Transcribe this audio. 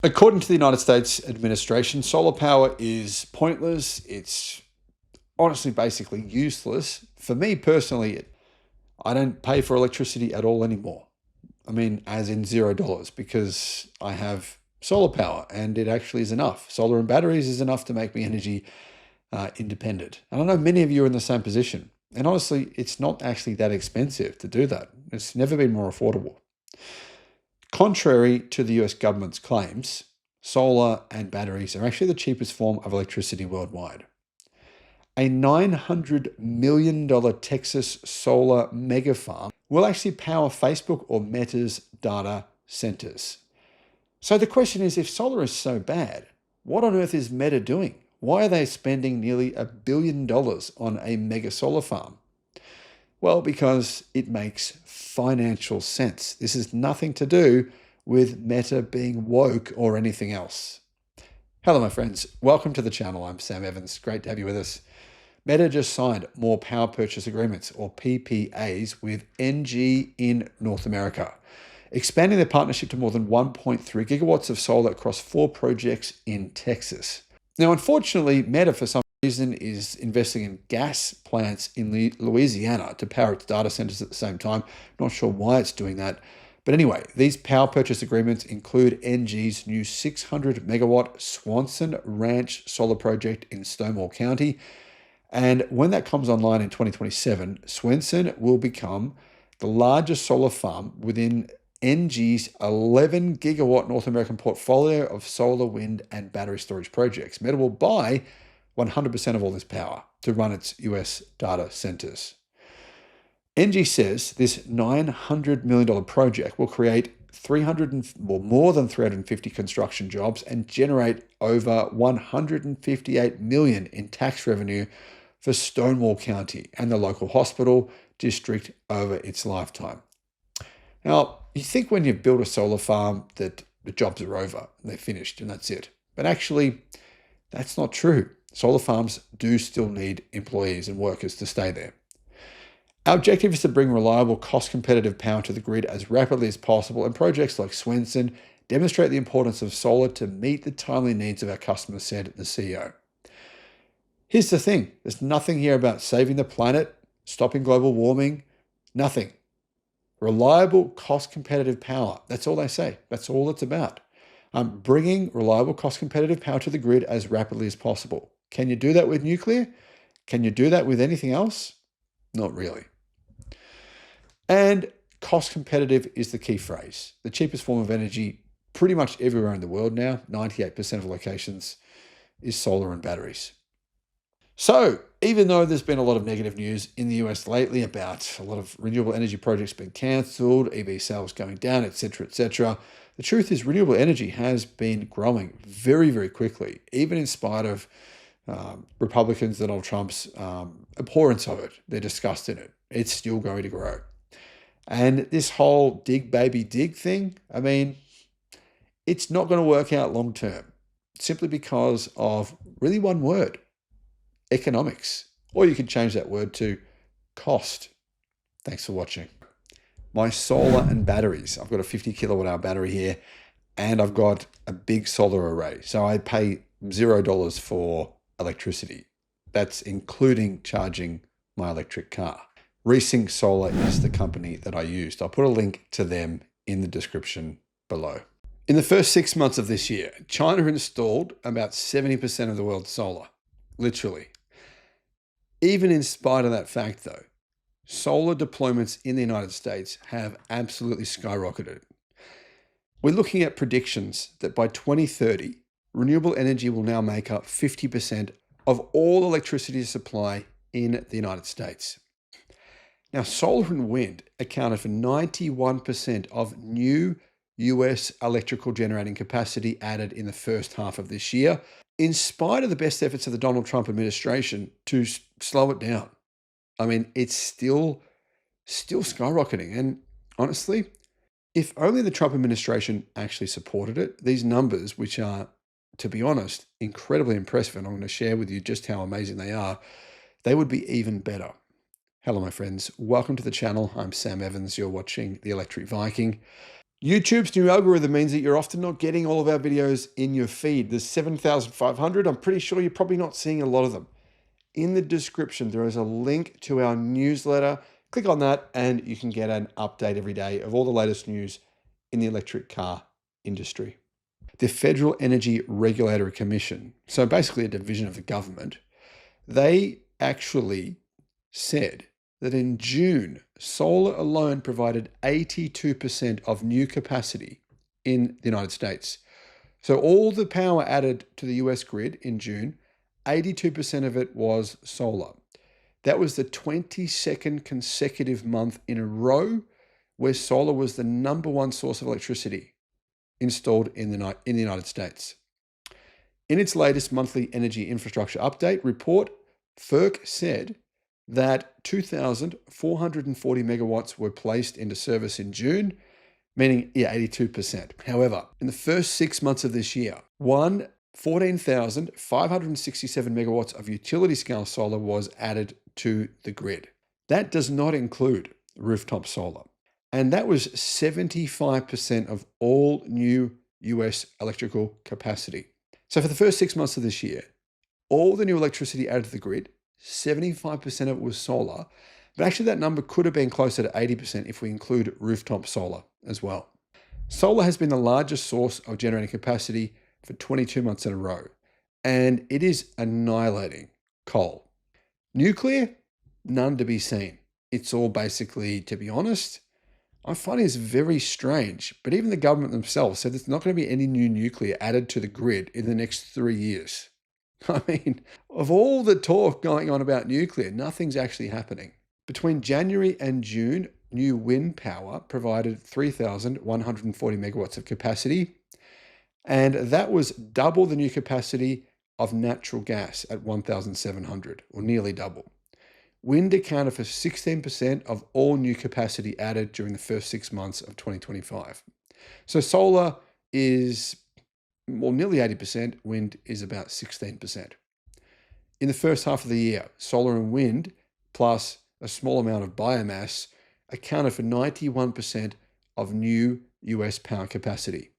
According to the United States administration, solar power is pointless. It's honestly basically useless. For me personally, I don't pay for electricity at all anymore. I mean, as in $0, because I have solar power and it actually is enough. Solar and batteries is enough to make me energy independent. And I know many of you are in the same position. And honestly, it's not actually that expensive to do that. It's never been more affordable. Contrary to the US government's claims, solar and batteries are actually the cheapest form of electricity worldwide. A $900 million Texas solar mega farm will actually power Facebook or Meta's data centers. So the question is, if solar is so bad, what on earth is Meta doing? Why are they spending nearly $1 billion on a mega solar farm? Well, because it makes financial sense. This has nothing to do with Meta being woke or anything else. Hello, my friends. Welcome to the channel. I'm Sam Evans. Great to have you with us. Meta just signed more power purchase agreements, or PPAs, with NG in North America, expanding their partnership to more than 1.3 gigawatts of solar across 4 projects in Texas. Now, unfortunately, Meta, for some reason, is investing in gas plants in Louisiana to power its data centers at the same time. Not sure why it's doing that. But anyway, these power purchase agreements include NG's new 600 megawatt Swanson Ranch solar project in Stonewall County. And when that comes online in 2027, Swanson will become the largest solar farm within NG's 11 gigawatt North American portfolio of solar, wind, and battery storage projects. Meta will buy 100% of all this power to run its US data centers. NG says this $900 million project will create more than 350 construction jobs and generate over $158 million in tax revenue for Stonewall County and the local hospital district over its lifetime. Now, you think when you build a solar farm that the jobs are over, they're finished and that's it. But actually, that's not true. Solar farms do still need employees and workers to stay there. Our objective is to bring reliable, cost-competitive power to the grid as rapidly as possible, and projects like Swenson demonstrate the importance of solar to meet the timely needs of our customers, said the CEO. Here's the thing. There's nothing here about saving the planet, stopping global warming, nothing. Reliable, cost-competitive power. That's all they say. That's all it's about. Bringing reliable, cost-competitive power to the grid as rapidly as possible. Can you do that with nuclear? Can you do that with anything else? Not really. And cost competitive is the key phrase. The cheapest form of energy pretty much everywhere in the world now, 98% of locations, is solar and batteries. So even though there's been a lot of negative news in the US lately about a lot of renewable energy projects being cancelled, EV sales going down, etc., the truth is renewable energy has been growing very, very quickly, even in spite of Republicans, Donald Trump's abhorrence of it, their disgust in it. It's still going to grow. And this whole dig baby dig thing, I mean, it's not going to work out long term, simply because of really one word: economics. Or you could change that word to cost. Thanks for watching. My solar and batteries. I've got a 50 kilowatt hour battery here, and I've got a big solar array. So I pay $0 for electricity. That's including charging my electric car. Resync Solar is the company that I used. I'll put a link to them in the description below. In the first 6 months of this year, China installed about 70% of the world's solar, literally. Even in spite of that fact though, solar deployments in the United States have absolutely skyrocketed. We're looking at predictions that by 2030, renewable energy will now make up 50% of all electricity supply in the United States. Now, solar and wind accounted for 91% of new US electrical generating capacity added in the first half of this year, in spite of the best efforts of the Donald Trump administration to slow it down. I mean, it's still skyrocketing. And honestly, if only the Trump administration actually supported it, these numbers, which are, to be honest, incredibly impressive, and I'm going to share with you just how amazing they are, they would be even better. Hello, my friends. Welcome to the channel. I'm Sam Evans. You're watching The Electric Viking. YouTube's new algorithm means that you're often not getting all of our videos in your feed. There's 7,500. I'm pretty sure you're probably not seeing a lot of them. In the description, there is a link to our newsletter. Click on that and you can get an update every day of all the latest news in the electric car industry. The Federal Energy Regulatory Commission, so basically a division of the government, they actually said that in June, solar alone provided 82% of new capacity in the United States. So all the power added to the US grid in June, 82% of it was solar. That was the 22nd consecutive month in a row where solar was the number one source of electricity installed in the United States. In its latest monthly energy infrastructure update report, FERC said that 2,440 megawatts were placed into service in June, meaning 82%. However, in the first 6 months of this year, 14,567 megawatts of utility scale solar was added to the grid. That does not include rooftop solar. And that was 75% of all new US electrical capacity. So for the first 6 months of this year, all the new electricity added to the grid, 75% of it was solar, but actually that number could have been closer to 80% if we include rooftop solar as well. Solar has been the largest source of generating capacity for 22 months in a row, and it is annihilating coal. Nuclear, none to be seen. It's all basically, to be honest, I find it's very strange, but even the government themselves said there's not going to be any new nuclear added to the grid in the next 3 years. I mean, of all the talk going on about nuclear, nothing's actually happening. Between January and June, new wind power provided 3,140 megawatts of capacity, and that was double the new capacity of natural gas at 1,700, or nearly double. Wind accounted for 16% of all new capacity added during the first 6 months of 2025. So solar is nearly 80%, wind is about 16%. In the first half of the year, solar and wind, plus a small amount of biomass, accounted for 91% of new US power capacity.